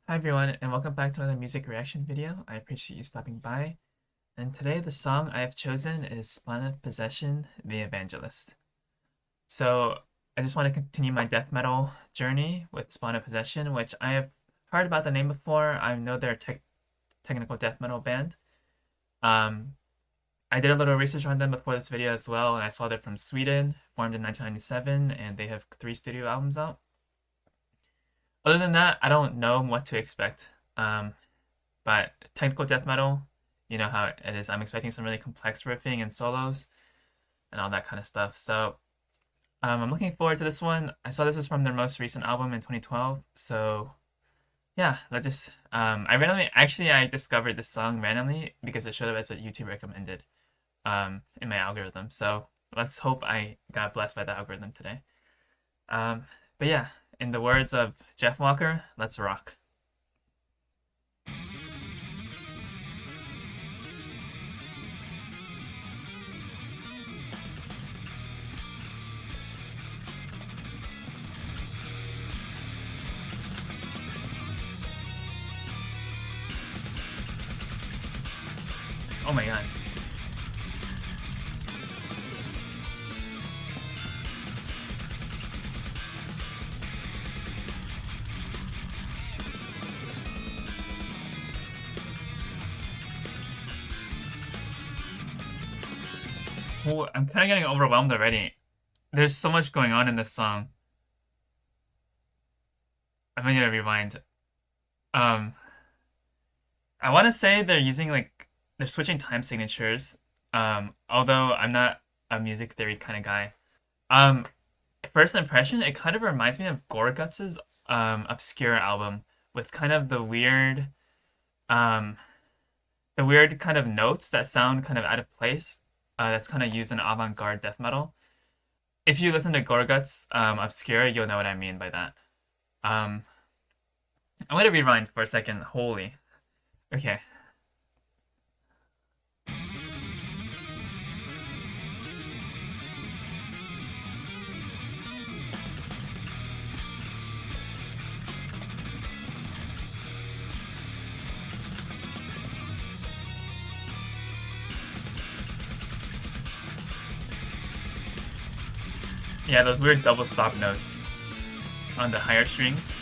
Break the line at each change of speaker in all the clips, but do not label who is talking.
Hi everyone, and welcome back to another music reaction video. I appreciate you stopping by. And today the song I have chosen is Spawn of Possession, The Evangelist. So I just want to continue my death metal journey with Spawn of Possession, which I have heard about the name before. I know they're a technical death metal band. I did a little research on them before this video as well, and I saw they're from Sweden, formed in 1997, and they have 3 studio albums out. Other than that, I don't know what to expect. But technical death metal, you know how it is. I'm expecting some really complex riffing and solos and all that kind of stuff. So I'm looking forward to this one. I saw this was from their most recent album in 2012. So yeah, let's just I discovered this song randomly because it showed up as a YouTube recommended in my algorithm. So let's hope I got blessed by the algorithm today. But yeah, in the words of Jeff Walker, let's rock. Oh my god. Oh, I'm kind of getting overwhelmed already. There's so much going on in this song. I'm gonna need to rewind. Um, I want to say they're switching time signatures. Although I'm not a music theory kind of guy. Um, First impression, it kind of reminds me of Gorguts' Obscure album with kind of um, the weird kind of notes that sound kind of out of place. That's kind of used in avant-garde death metal. If you listen to Gorguts' Obscure, you'll know what I mean by that. Um, I'm gonna rewind for a second. Holy. Okay. Yeah, those weird double stop notes on the higher strings.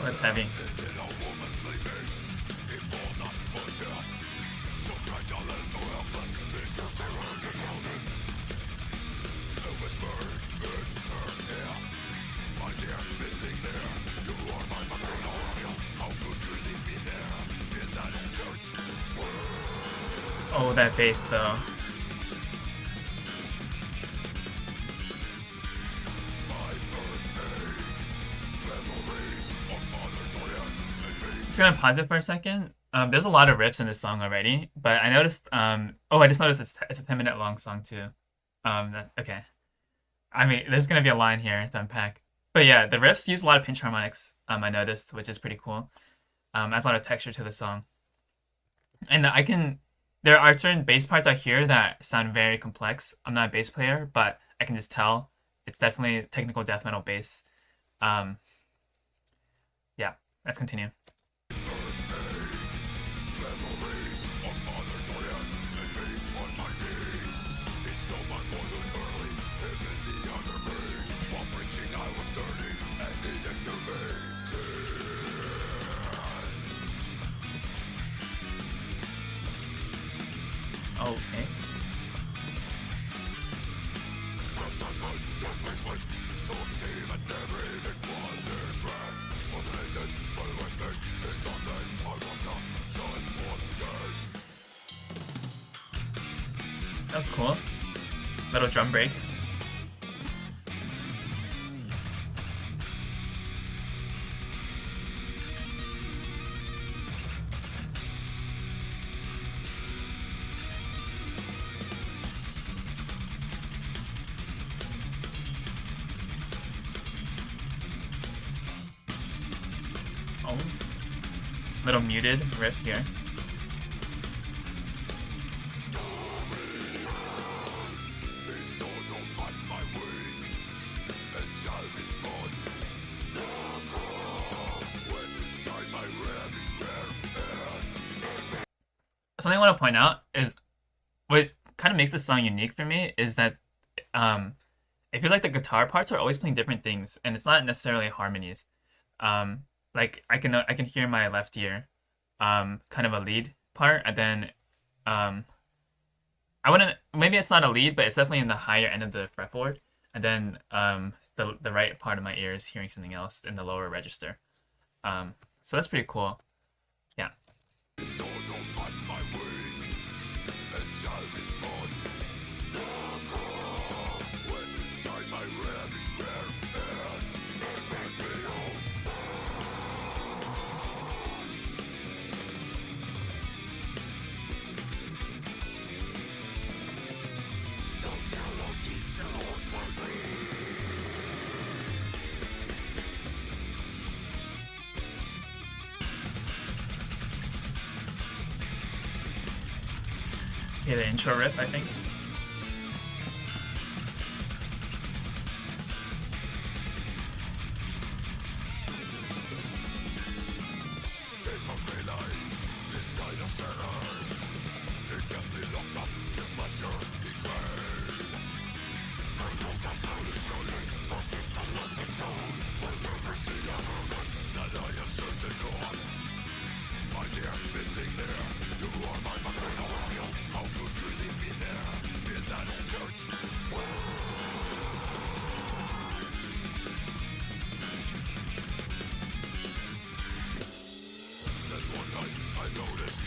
Oh, that's heavy. Oh, that bass though. Just gonna pause it for a second. There's a lot of riffs in this song already, but I noticed. I just noticed it's a 10-minute long song too. Okay. I mean, there's gonna be a line here to unpack. But yeah, the riffs use a lot of pinch harmonics. I noticed, which is pretty cool. Adds a lot of texture to the song, and there are certain bass parts I hear that sound very complex. I'm not a bass player, but I can just tell it's definitely technical death metal bass. Um, yeah, let's continue. Okay. That was cool. Little drum break. Oh, little muted riff here. Something I want to point out is what kind of makes this song unique for me is that it feels like the guitar parts are always playing different things, and it's not necessarily harmonies. Like I can hear my left ear, kind of a lead part, and then I wouldn't, maybe it's not a lead, but it's definitely in the higher end of the fretboard, and then the right part of my ear is hearing something else in the lower register. So that's pretty cool. Yeah. Yeah, the intro riff, I think.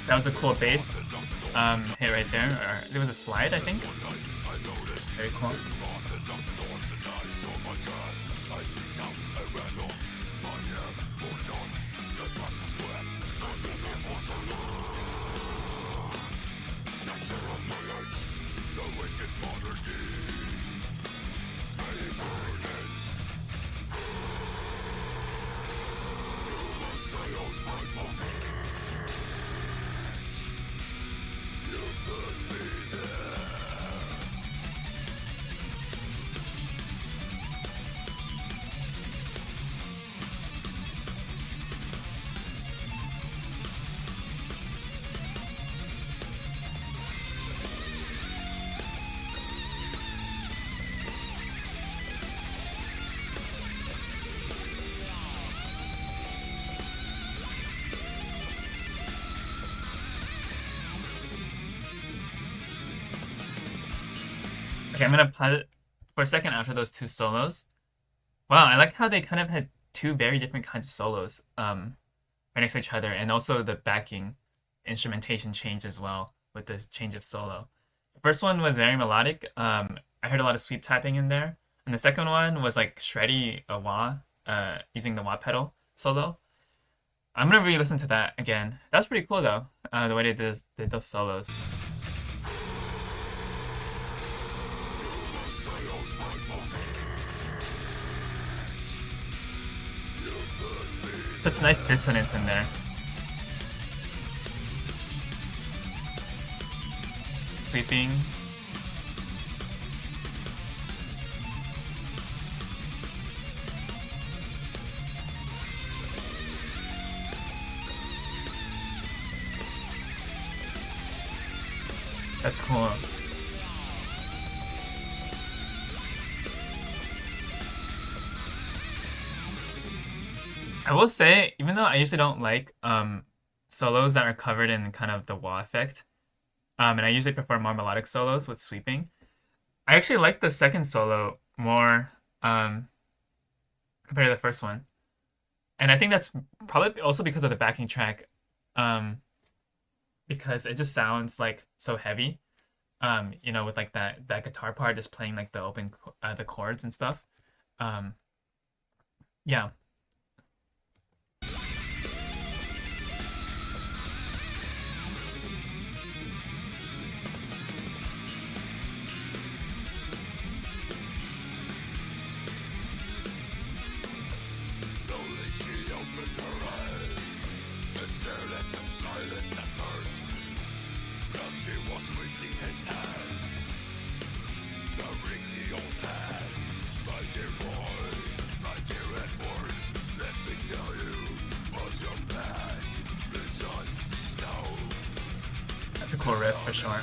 That was a cool bass hit right there. Or there was a slide, I think. Very cool. Okay, I'm gonna pause it for a second after those two solos. Wow, I like how they kind of had two very different kinds of solos right next to each other, and also the backing instrumentation changed as well with this change of solo. The first one was very melodic. I heard a lot of sweep tapping in there, and the second one was like shreddy wah, using the wah pedal solo. I'm gonna re-listen to that again. That was pretty cool though, the way they did those solos. Such nice dissonance in there. Sweeping. That's cool. I will say, even though I usually don't like solos that are covered in kind of the wah effect, and I usually prefer more melodic solos with sweeping, I actually like the second solo more um, compared to the first one. And I think that's probably also because of the backing track, um, because it just sounds like so heavy. With like that guitar part just playing like the the chords and stuff. Um, yeah. That's a cool riff for sure.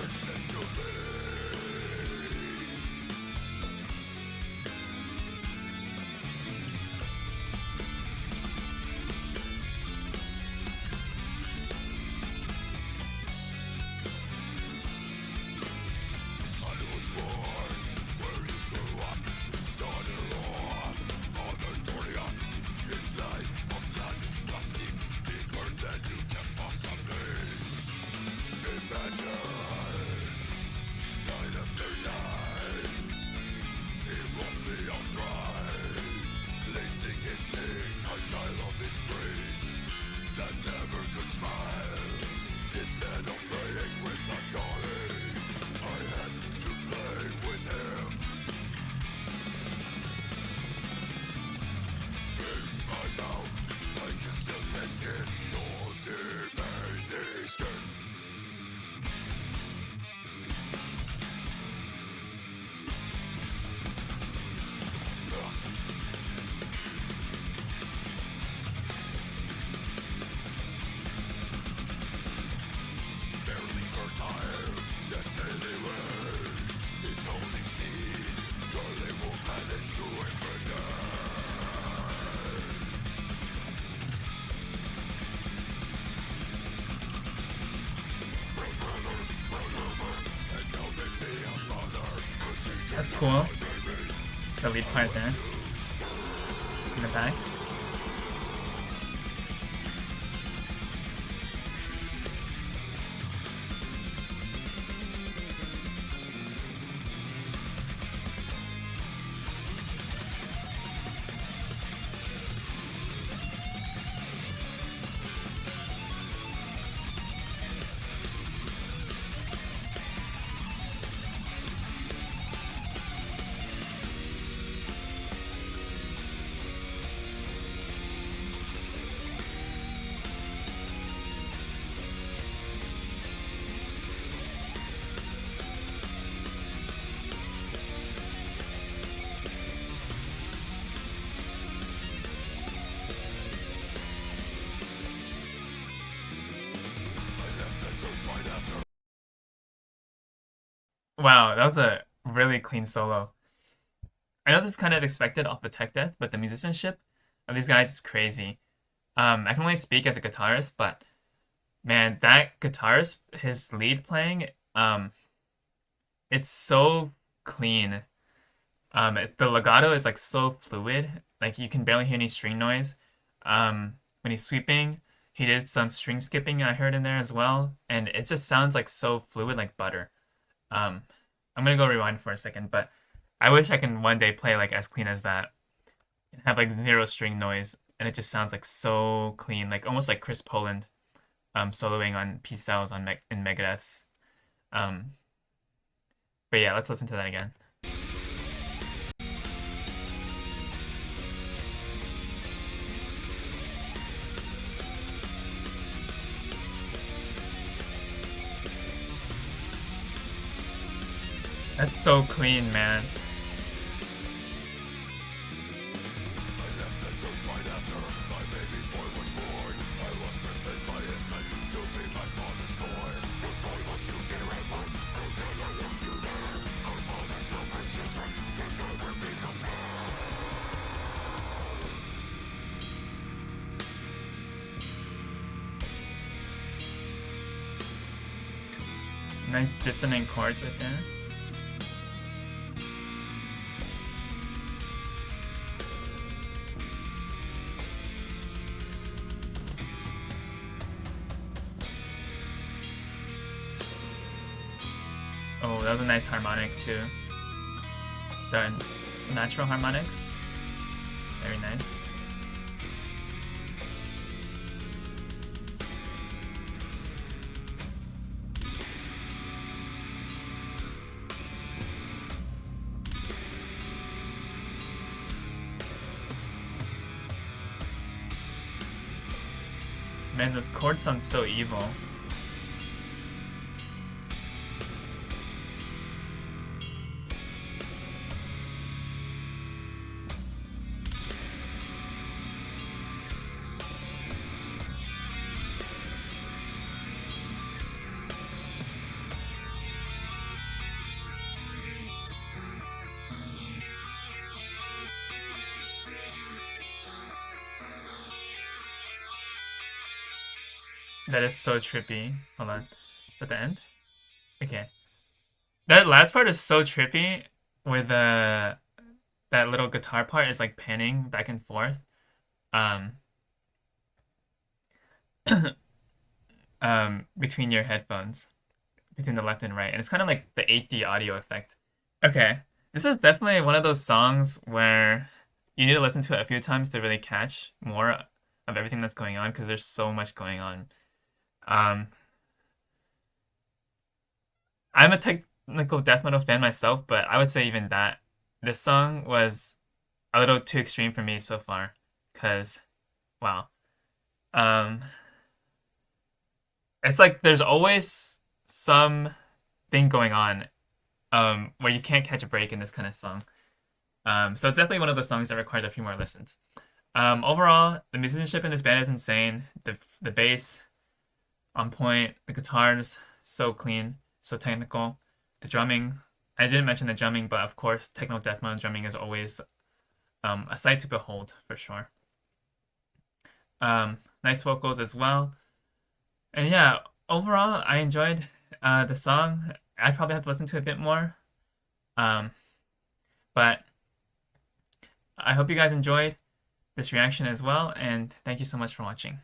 That's cool. The lead part there in the back. Wow, that was a really clean solo. I know this is kind of expected off of Tech Death, but the musicianship of these guys is crazy. I can only speak as a guitarist, but man, that guitarist, his lead playing, it's so clean. The legato is like so fluid, like you can barely hear any string noise. When he's sweeping, he did some string skipping I heard in there as well, and it just sounds like so fluid, like butter. Um, I'm gonna go rewind for a second, but I wish I can one day play like as clean as that, have like zero string noise, and it just sounds like so clean, like almost like Chris Poland, soloing on Peace Cells on in Megadeth's. Um, but yeah, let's listen to that again. That's so clean, man. Nice dissonant chords right there. that was a nice harmonic too. The natural harmonics. Very nice. Man, those chords sound so evil. That is so trippy. Hold on. Is that the end? Okay. That last part is so trippy with that little guitar part is like panning back and forth. Um between your headphones, between the left and right. And it's kind of like the 8D audio effect. Okay. This is definitely one of those songs where you need to listen to it a few times to really catch more of everything that's going on because there's so much going on. Um, I'm a technical death metal fan myself, but I would say even that this song was a little too extreme for me so far. Cause wow, um, it's like there's always some thing going on where you can't catch a break in this kind of song. So it's definitely one of those songs that requires a few more listens. Overall, the musicianship in this band is insane. The bass on point, the guitars so clean, so technical. The drumming, I didn't mention the drumming, but of course, techno death metal drumming is always a sight to behold for sure. Nice vocals as well. And yeah, overall, I enjoyed the song. I probably have to listen to it a bit more. Um, but I hope you guys enjoyed this reaction as well, and thank you so much for watching.